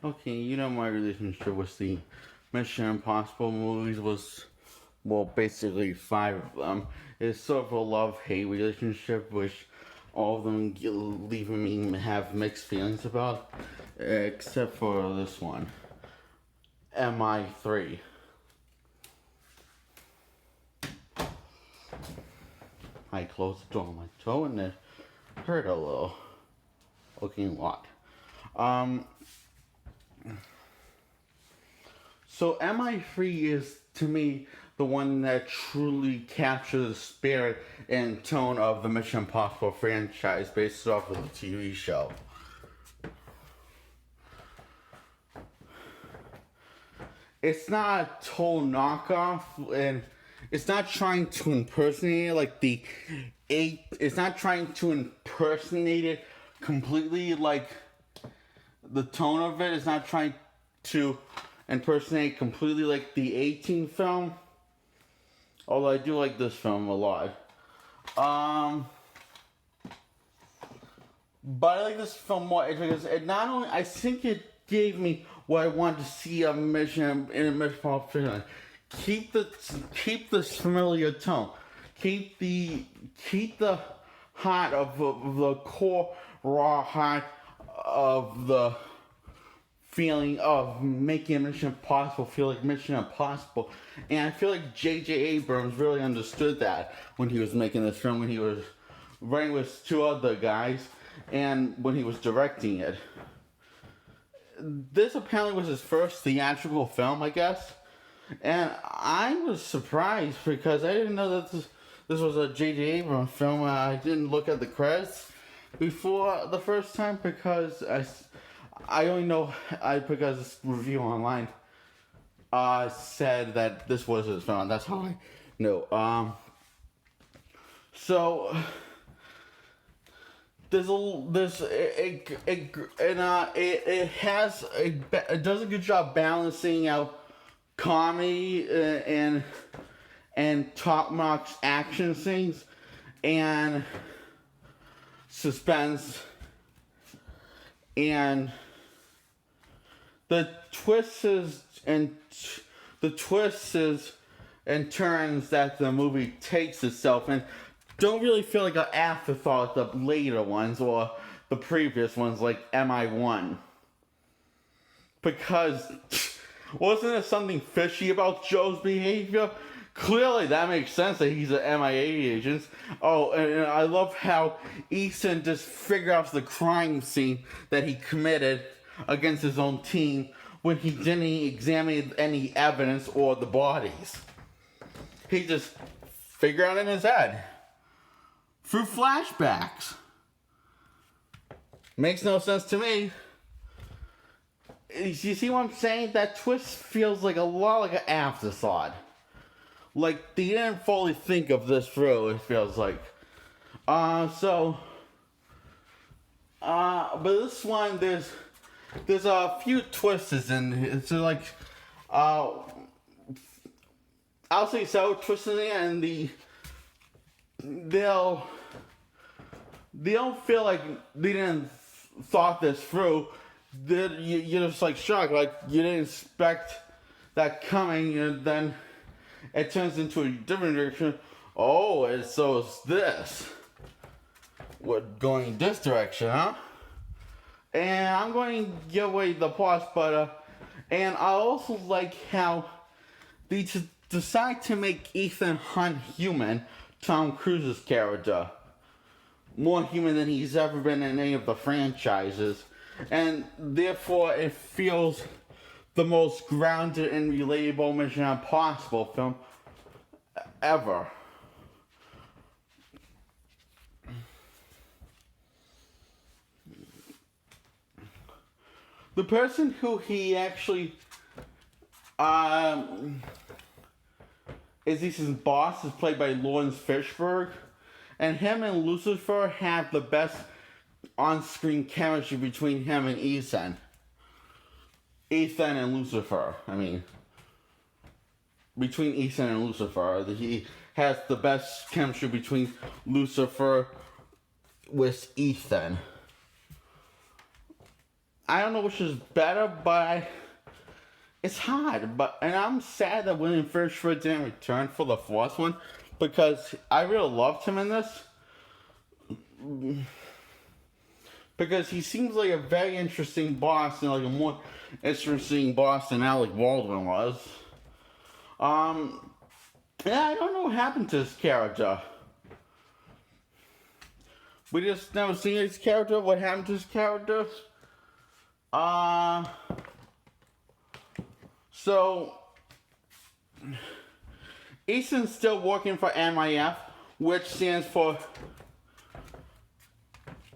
Okay, my relationship with the Mission Impossible movies was, well, basically five of them. It's sort of a love-hate relationship, which all of them leaving me have mixed feelings about, except for this one, MI3. I closed the door on my toe and it hurt a little. Okay, a lot. Um, So MI3 is to me the one that truly captures the spirit and tone of the Mission Impossible franchise based off of the TV show. It's not a total knockoff, and it's not trying to impersonate it like the eight. It's not trying to impersonate it completely like the tone of it. It's not trying to impersonate completely like the 18 film. Although I do like this film a lot. But I like this film more because it not only, I think it gave me what I wanted to see a mission in a Mission Impossible. Keep this familiar tone. Keep the heart of the core raw heart of the feeling of making Mission Impossible feel like Mission Impossible. And I feel like J.J. Abrams really understood that when he was making this film, when he was writing with two other guys, and when he was directing it. This apparently was his first theatrical film, I guess. And I was surprised because I didn't know that this was a J.J. Abrams film. I didn't look at the credits before the first time because I only know because this review online said that this was his film. That's how I know. So it does a good job balancing out comedy and top notch action scenes and suspense and the twists and turns that the movie takes itself and don't really feel like an afterthought the later ones or the previous ones like MI1. Because wasn't there something fishy about Joe's behavior? Clearly that makes sense that he's an MIA agent. Oh, and I love how Ethan just figured out the crime scene that he committed against his own team when he didn't examine any evidence or the bodies. He just figured out in his head. Through flashbacks. Makes no sense to me. You see what I'm saying? That twist feels like a lot like an afterthought. Like, they didn't fully think of this through, it feels like. But this one, there's a few twists in it. It's like, I'll say so, twists in it, and they'll feel like they didn't thought this through. You're just like shocked, like you didn't expect that coming, and then it turns into a different direction. Oh, and so it's this. We're going this direction, huh? And I'm going to give away the plot, but and I also like how they decide to make Ethan Hunt human, Tom Cruise's character, more human than he's ever been in any of the franchises, and therefore it feels the most grounded and relatable Mission Impossible film ever. The person who he actually is his boss is played by Lawrence Fishburne, and him and Lucifer have the best on-screen chemistry between him and Ethan. Ethan and Lucifer, I mean. Between Ethan and Lucifer. He has the best chemistry between Lucifer with Ethan. I don't know which is better, but it's hard. And I'm sad that William Fitzgerald didn't return for the fourth one because I really loved him in this. Because he seems like a very interesting boss, and like a more interesting boss than Alec Baldwin was. Yeah, I don't know what happened to his character. We just never seen his character. What happened to his character? So Ethan's still working for MIF, which stands for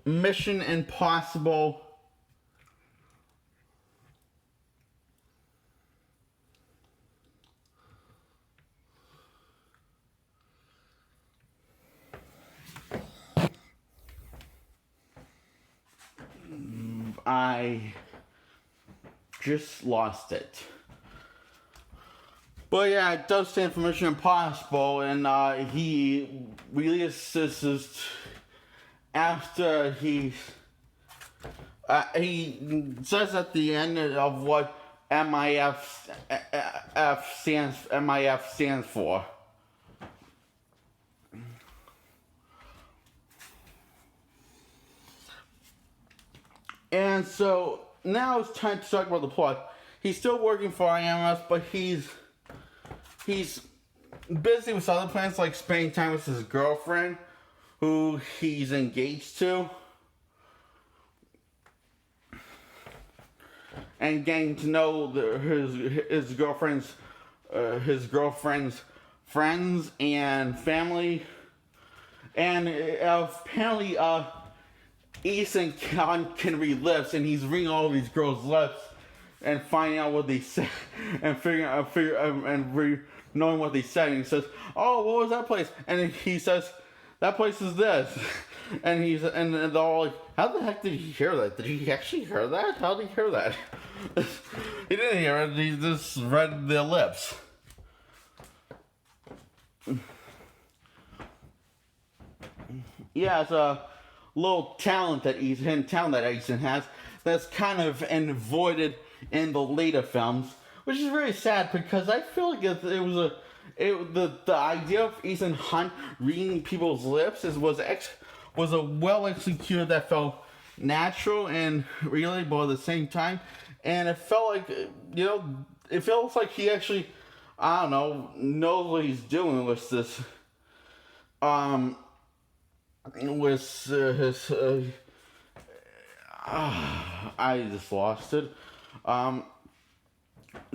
Mission Impossible. I just lost it. But yeah, it does stand for Mission Impossible, and he releases this after he says at the end of what MIF stands for. And so now it's time to talk about the plot. He's still working for IMF, but he's busy with other plans, like spending time with his girlfriend, who he's engaged to, and getting to know his girlfriend's friends and family, and apparently Ethan can read lips, and he's reading all these girls' lips and finding out what they say and knowing what they said. And he says, "Oh, what was that place?" And he says, "That place is this." And they're all like, "How the heck did he hear that? Did he actually hear that? How did he hear that?" He didn't hear it. He just read their lips. Yeah, it's a little talent that Ethan has that's kind of avoided in the later films, which is very sad because I feel like the idea of Ethan Hunt reading people's lips was a well executed that felt natural and relatable at the same time, and it felt like it feels like he actually knows what he's doing with this I just lost it.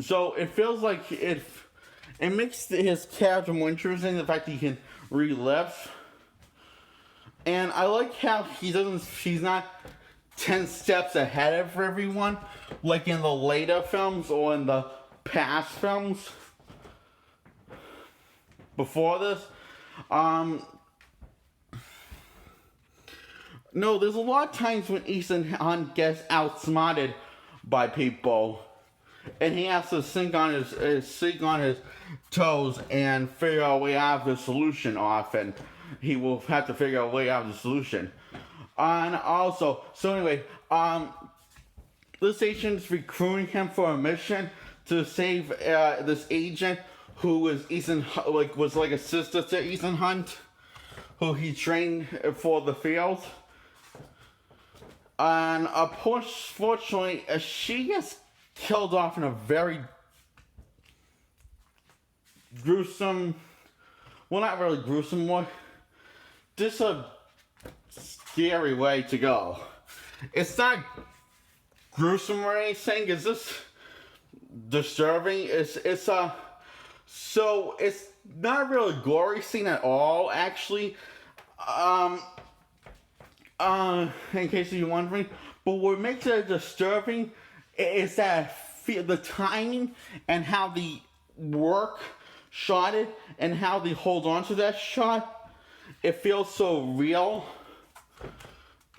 So it feels like it makes his character more interesting, the fact that he can read lips. And I like how he's not 10 steps ahead of everyone, like in the later films or in the past films before this. No, there's a lot of times when Ethan Hunt gets outsmarted by people, and he has to sink on his toes and figure out a way out of the solution. Often, he will have to figure out a way out of the solution. And also, so anyway, this agent's recruiting him for a mission to save this agent who was was like a sister to Ethan Hunt, who he trained for the field. And unfortunately, she gets killed off in a very gruesome, well, not really gruesome way, just a scary way to go. It's not gruesome or anything. It's just disturbing. So it's not really a gory scene at all, actually. In case you're wondering, but what makes it disturbing is that the timing and how the work shot it and how they hold on to that shot. It feels so real.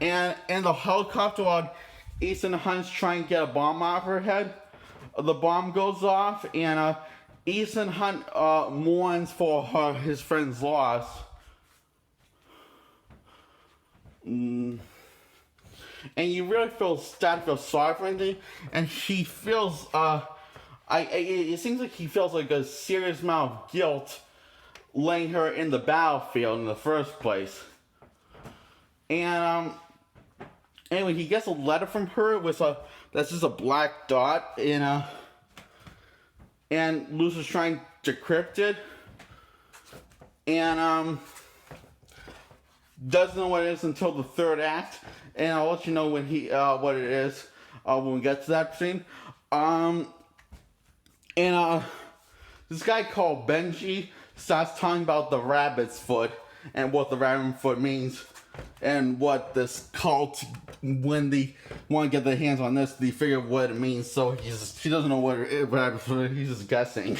And the helicopter while Ethan Hunt's trying to get a bomb off her head, the bomb goes off, and Ethan Hunt mourns for his friend's loss. and you really start to feel sorry for him, and he feels it seems like he feels like a serious amount of guilt laying her in the battlefield in the first place. And anyway, he gets a letter from her with that's just a black dot and Lucifer's trying to decrypt it, and doesn't know what it is until the third act, and I'll let you know when what it is when we get to that scene. This guy called Benji starts talking about the rabbit's foot and what the rabbit's foot means, and what this cult, when they want to get their hands on this, they figure out what it means. So she doesn't know what rabbit's foot is, he's just guessing.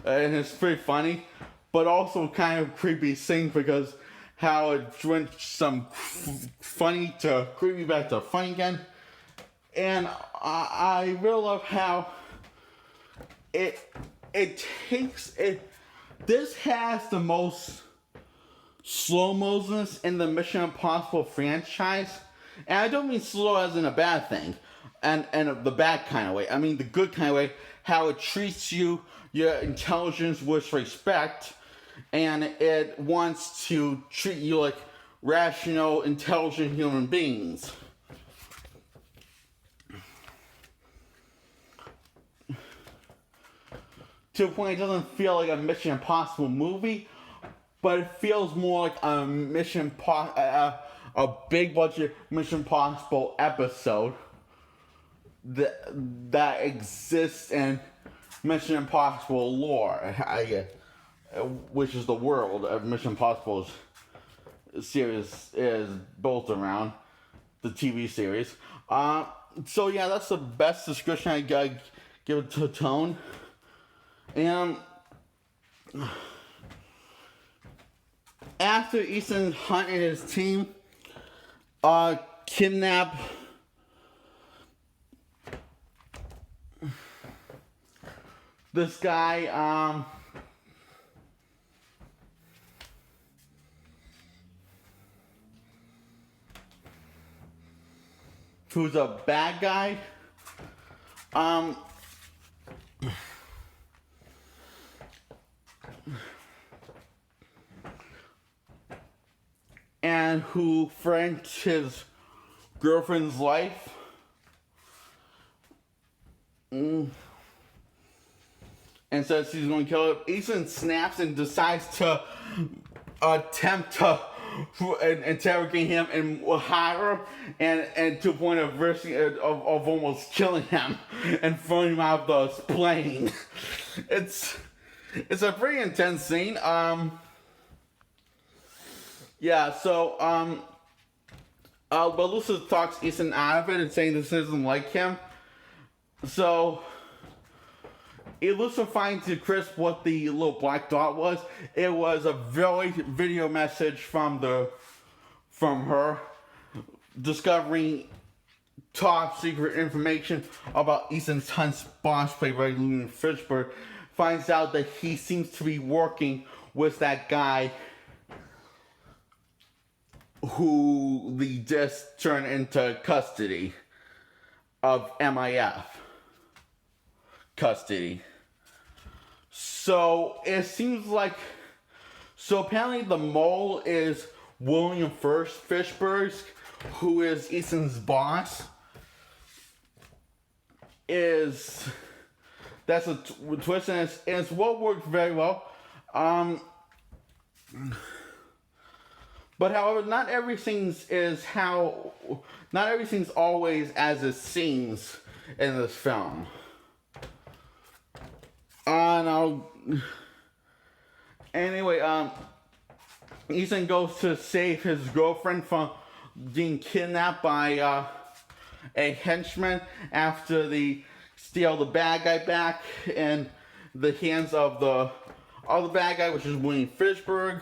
And it's pretty funny, but also kind of creepy scene because how it went some funny to creepy back to funny again. And I really love how it takes it. This has the most slow motions in the Mission Impossible franchise, and I don't mean slow as in a bad thing, and the bad kind of way. I mean the good kind of way. How it treats your intelligence with respect, and it wants to treat you like rational, intelligent human beings. To a point, it doesn't feel like a Mission Impossible movie, but it feels more like a a big budget Mission Impossible episode that exists in Mission Impossible lore, which is the world of Mission Impossible's series is built around, the TV series. So yeah, that's the best description I gotta give it to Tone. And after Ethan Hunt and his team kidnap this guy, who's a bad guy, and who threatens his girlfriend's life. And says he's going to kill her. Ethan snaps and decides to attempt to interrogate him and harder, and to the point of of almost killing him and throwing him out of the plane. It's a pretty intense scene. Yeah, so, but Lucifer talks Ethan out of it and saying this isn't like him. So, Lucifer finds to crisp what the little black dot was. It was a video message from her discovering top secret information about Ethan Hunt's boss, played by Lewin Fishburne. Finds out that he seems to be working with that guy who they just turned into custody of MIF custody. So it seems like, so apparently the mole is William Fishburne, who is Ethan's boss. That's a twist, and it's what worked very well. But however, not everything's always as it seems in this film. Anyway, Ethan goes to save his girlfriend from being kidnapped by a henchman after they steal the bad guy back in the hands of the other bad guy, which is William Fishburne.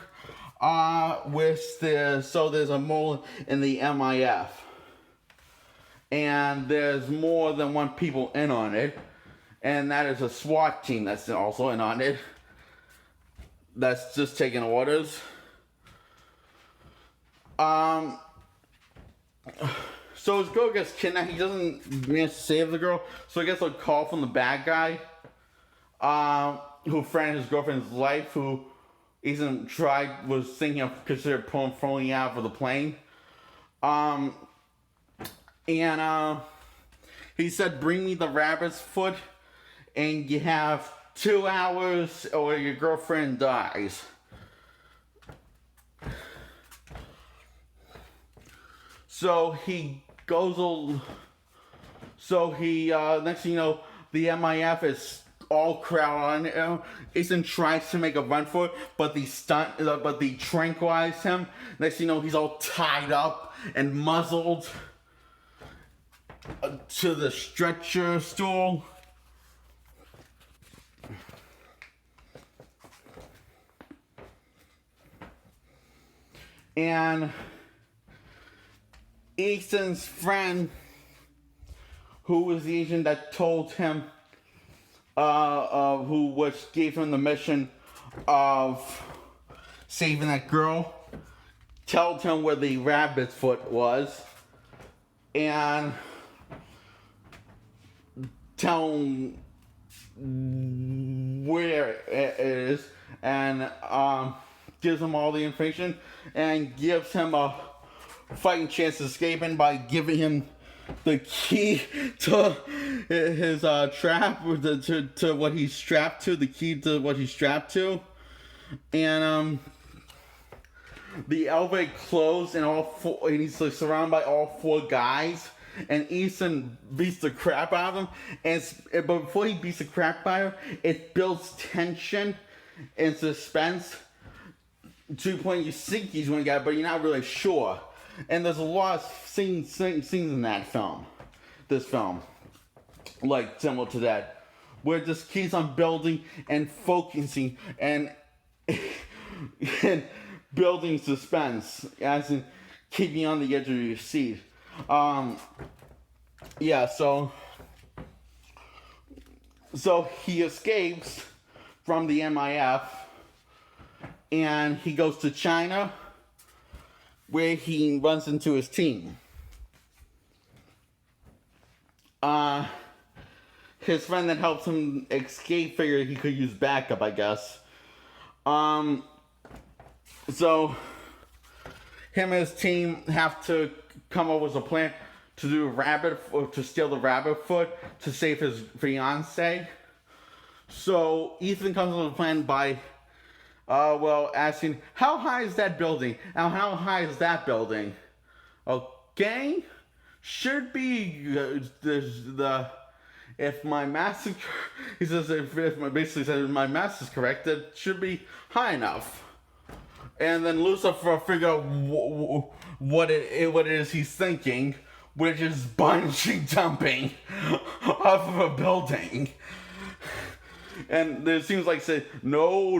So there's a mole in the MIF, and there's more than one people in on it, and that is a SWAT team that's also in on it, that's just taking orders. So his girl gets kidnapped. He doesn't manage to save the girl, so he gets a call from the bad guy, who threatened his girlfriend's life, who Ethan was thinking of considered throwing out of the plane. And he said, "Bring me the rabbit's foot, and you have 2 hours, or your girlfriend dies." So he goes. Next thing you know, the MIF is all crowd on him. Ethan tries to make a run for it, but they tranquilize him. Next thing you know, he's all tied up and muzzled to the stretcher stool. And Ethan's friend, who was the agent that told him, gave him the mission of saving that girl, told him where the rabbit's foot was, and tell him where it is, and gives him all the information, and gives him a fighting chance of escaping by giving him the key to his trap, to what he's strapped to, the key to what he's strapped to. And the elevator closed, and he's like surrounded by all 4 guys, and Ethan beats the crap out of him. But before he beats the crap out of him, it builds tension and suspense to the point you think he's going to get it, but you're not really sure. And there's a lot of scenes in this film, like similar to that, where it just keeps on building and focusing and and building suspense, as in keeping you on the edge of your seat. So he escapes from the MIF, and he goes to China, where he runs into his team. His friend that helps him escape figured he could use backup, I guess. So him and his team have to come up with a plan to to steal the rabbit foot to save his fiance. So Ethan comes up with a plan by asking, how high is that building? And how high is that building? Okay? Should be, if my math is, he says, basically says, if my math is correct, it should be high enough. And then Lucifer figure out what it is he's thinking, which is bungee jumping off of a building. And it seems like say, no,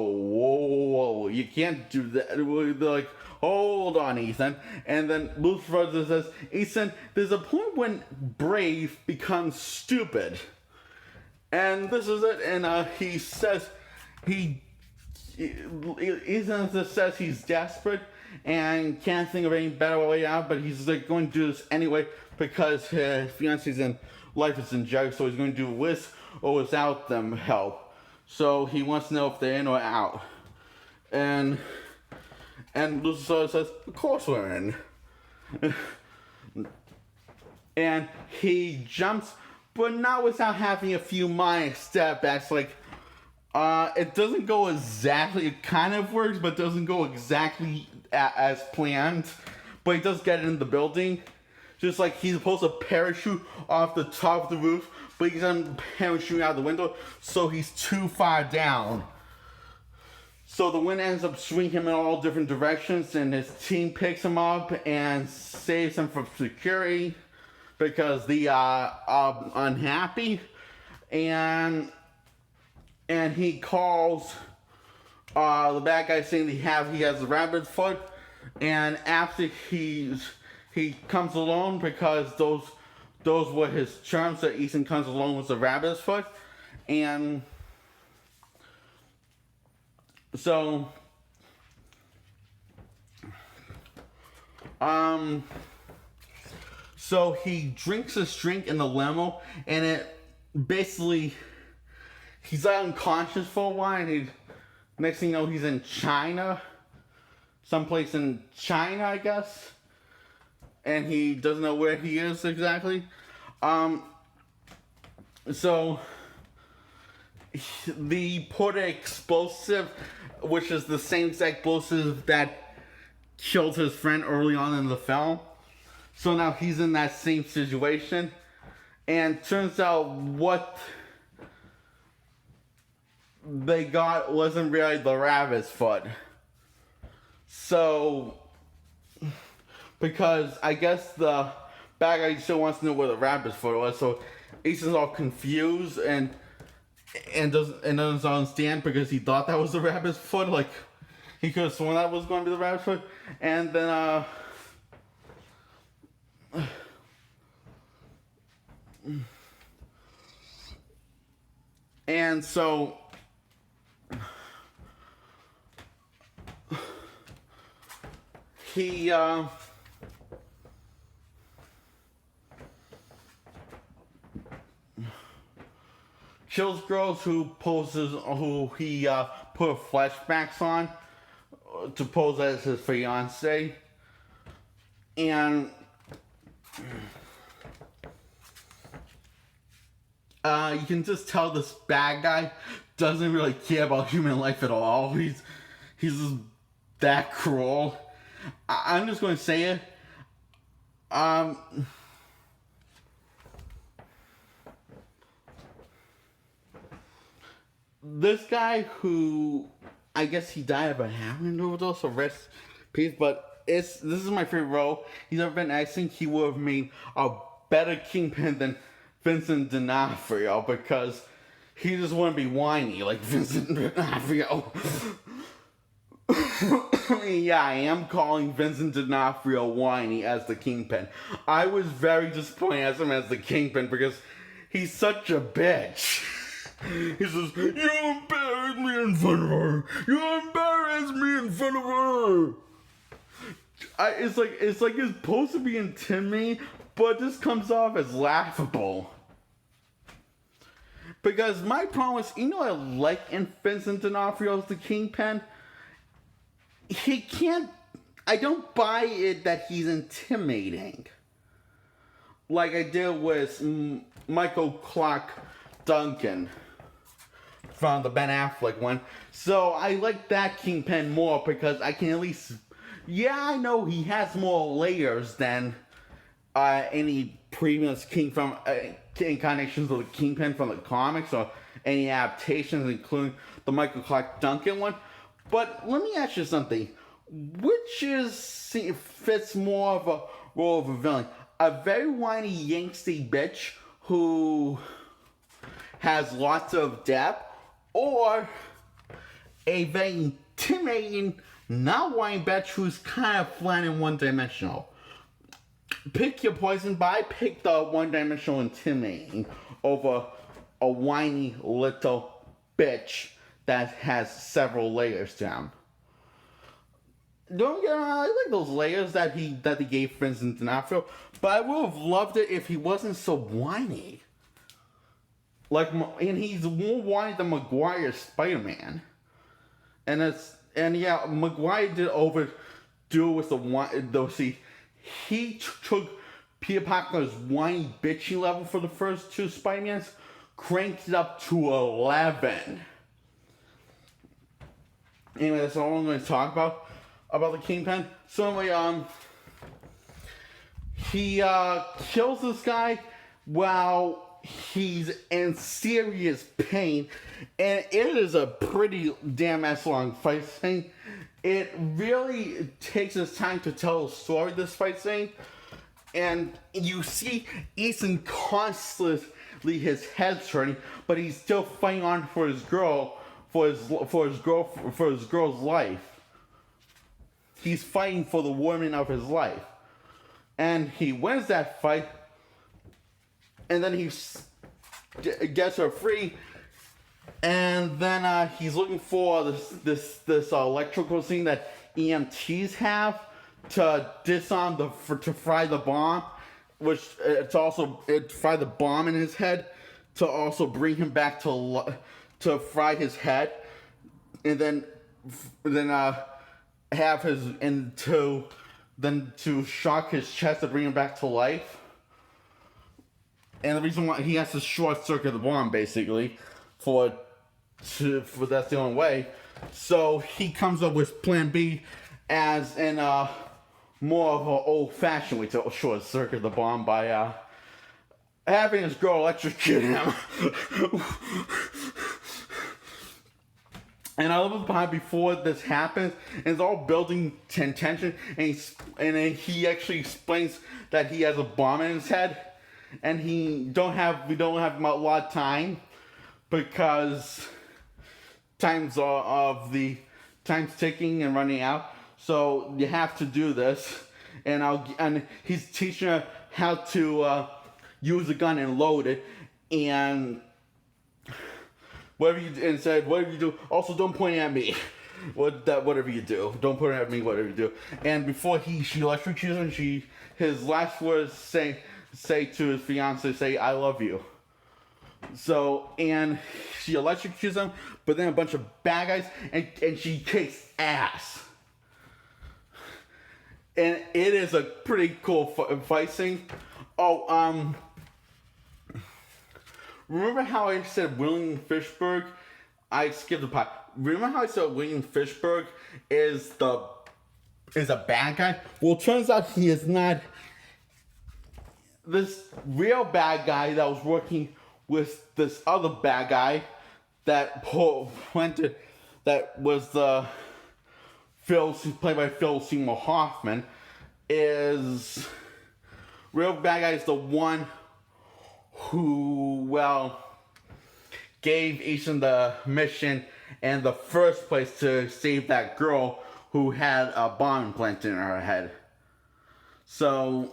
whoa, you can't do that. They're like, hold on, Ethan. And then Lucifer says, Ethan, there's a point when brave becomes stupid. And this is it. And he says, Ethan just says he's desperate and can't think of any better way out, but he's like going to do this anyway because his fiance's life is in jeopardy, so he's going to do it with or without them help. So he wants to know if they're in or out. And Lucifer says, of course we're in. And he jumps, but not without having a few minor step backs. Like, it doesn't go exactly, it kind of works, but doesn't go exactly as planned. But he does get in the building. Just like he's supposed to parachute off the top of the roof, but he's parachuting out the window, so he's too far down. So the wind ends up swinging him in all different directions, and his team picks him up and saves him from security because they are unhappy. And he calls the bad guy saying he has the rabbit's foot, and after he comes alone because those were his terms that Ethan comes along with the rabbit's foot. And so So he drinks his drink in the limo, and it basically he's unconscious for a while. And next thing you know, he's in China, someplace in China, I guess, and he doesn't know where he is exactly. So the put explosive, which is the same exact explosive that killed his friend early on in the film. So now he's in that same situation, and turns out what they got wasn't really the rabbit's foot. So, because I guess the bad guy still wants to know where the rabbit's foot was, so Ethan's all confused and doesn't understand because he thought that was the rabbit's foot. Like, he could have sworn that was going to be the rabbit's foot, and then and so he kills girls who he put flashbacks on to pose as his fiance, and you can just tell this bad guy doesn't really care about human life at all. He's just that cruel. I'm just going to say it. This guy who, I guess he died of a heroin overdose, so rest in peace, but this is my favorite role he's ever been acting. He would have made a better Kingpin than Vincent D'Onofrio, because he just wouldn't be whiny like Vincent D'Onofrio. Yeah, I am calling Vincent D'Onofrio whiny as the Kingpin. I was very disappointed as him as the Kingpin because he's such a bitch. He says, "You embarrassed me in front of her. You embarrassed me in front of her." It's like it's supposed to be intimidating, but this comes off as laughable. Because my problem is, I like in Vincent D'Onofrio as the Kingpin. He can't. I don't buy it that he's intimidating. Like I did with Michael Clarke Duncan from the Ben Affleck one. So I like that Kingpin more because I can at least. Yeah, I know he has more layers than any previous incarnations of the Kingpin from the comics or any adaptations, including the Michael Clarke Duncan one. But let me ask you something. Which fits more of a role of a villain? A very whiny yangsty bitch who has lots of depth, or a very intimidating, not whiny bitch who's kind of flat and one-dimensional? Pick your poison, but I pick the one-dimensional intimidating over a whiny little bitch that has several layers to him. Don't get me wrong, I like those layers that he gave Vincent D'Onofrio, but I would have loved it if he wasn't so whiny. And he's more whiny than Maguire's Spider-Man. Yeah, Maguire did overdo with the whine, though. See, he took Peter Parker's whiny bitchy level for the first two Spider-Mans, cranked it up to 11. Anyway, that's all I'm going to talk about the Kingpin. So anyway, he kills this guy while he's in serious pain, and it is a pretty damn ass long fight scene. It really takes its time to tell a story, this fight scene, and you see Ethan constantly his head's turning, but he's still fighting on for his girl. For his girl's life. He's fighting for the woman of his life. And he wins that fight. And then he gets her free. And then he's looking for this electrical thing that EMTs have to disarm to fry the bomb. which it's also it fired the bomb in his head to also bring him back to fry his head, and then have his to shock his chest to bring him back to life. And the reason why he has to short circuit the bomb basically for that's the only way. So he comes up with Plan B as in more of an old-fashioned way to short circuit the bomb by having his girl electrocute him. And I love how before this happens, and it's all building tension, and then he actually explains that he has a bomb in his head, and we don't have a lot of time because time's ticking and running out. So you have to do this, and he's teaching her how to use a gun and load it, and whatever you do, also don't point at me. Whatever you do, don't point at me. Whatever you do, and before she electrocutes him, his last words say to his fiance, "I love you." So, and she electrocutes him, but then a bunch of bad guys, and she kicks ass. And it is a pretty cool fight scene. Oh, remember how I said William Fishburne? I skipped the part. Remember how I said William Fishburne is a bad guy? Well, it turns out he is not. This real bad guy that was working with this other bad guy that was played by Phil Seymour Hoffman, is real bad guy is the one who gave Ethan the mission in the first place to save that girl who had a bomb implanted in her head. So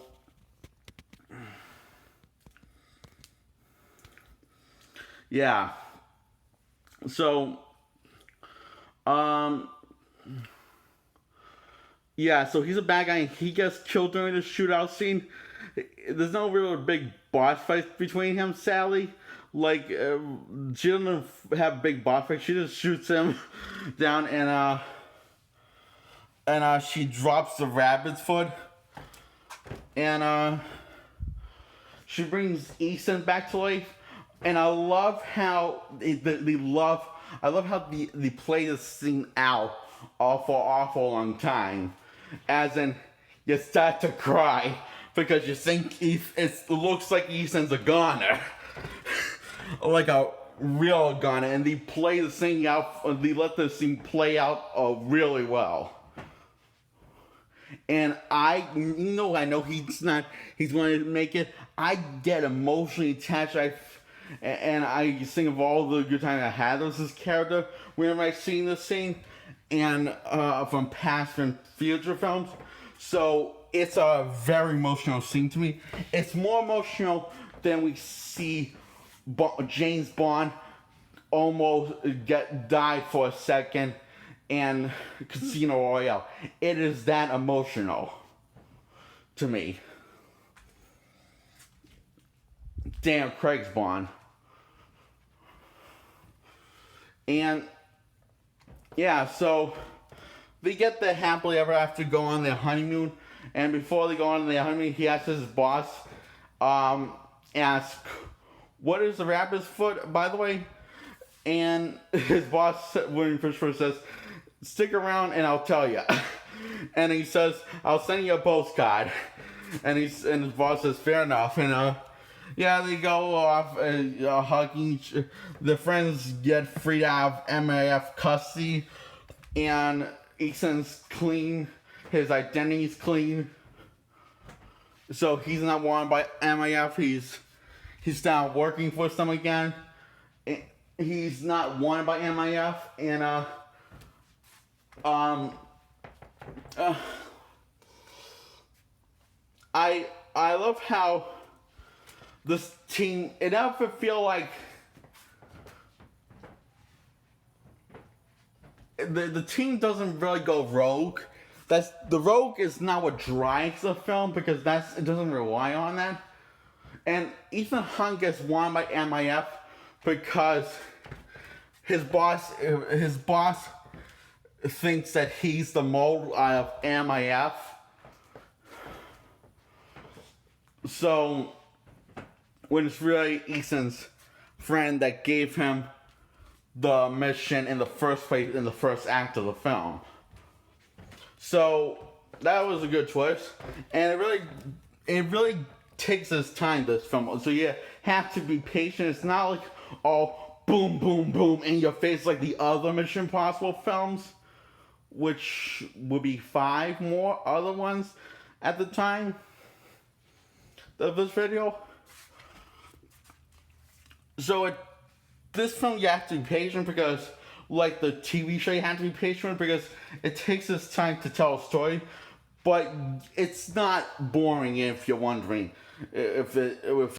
yeah. So yeah, so he's a bad guy and he gets killed during the shootout scene. There's no real big boss fight between him, Sally. Like, she doesn't have a big boss fight. She just shoots him down and she drops the rabbit's foot. And she brings Ethan back to life. And I love how they play this scene out for an awful long time. As in, you start to cry because you think it looks like Ethan's a goner. Like a real goner. And they play the scene out, they let the scene play out really well. And I know he's going to make it. I get emotionally attached. And I think of all the good time I had with this character whenever I seen this scene, and from past and future films. So it's a very emotional scene to me. It's more emotional than we see James Bond almost die for a second in Casino Royale. It is that emotional to me. Damn, Craig's Bond. And yeah, so they get the happily ever after go on their honeymoon, and before they go on their honeymoon, he asks his boss, what is the rabbit's foot, by the way? And his boss, William Fishburne, says, stick around and I'll tell you. And he says, I'll send you a postcard. And his boss says, fair enough. And yeah, they go off hugging. The friends get freed out of MAF custody, and Ethan's clean. His identity's clean. So he's not wanted by MAF. He's now working for them again. He's not wanted by MAF, and I love how this team, it never feel like the team doesn't really go rogue. that's the Rogue is not what drives the film because it doesn't rely on that. And Ethan Hunt gets won by MIF because his boss thinks that he's the mold of MIF. So when it's really Ethan's friend that gave him the mission in the first place in the first act of the film. So that was a good choice, and it really takes its time, this film. So you have to be patient. It's not like all boom, boom, boom in your face like the other Mission Impossible films, which would be 5 more other ones at the time of this video. So this film you have to be patient because, like the TV show, you have to be patient because it takes its time to tell a story, but it's not boring if you're wondering if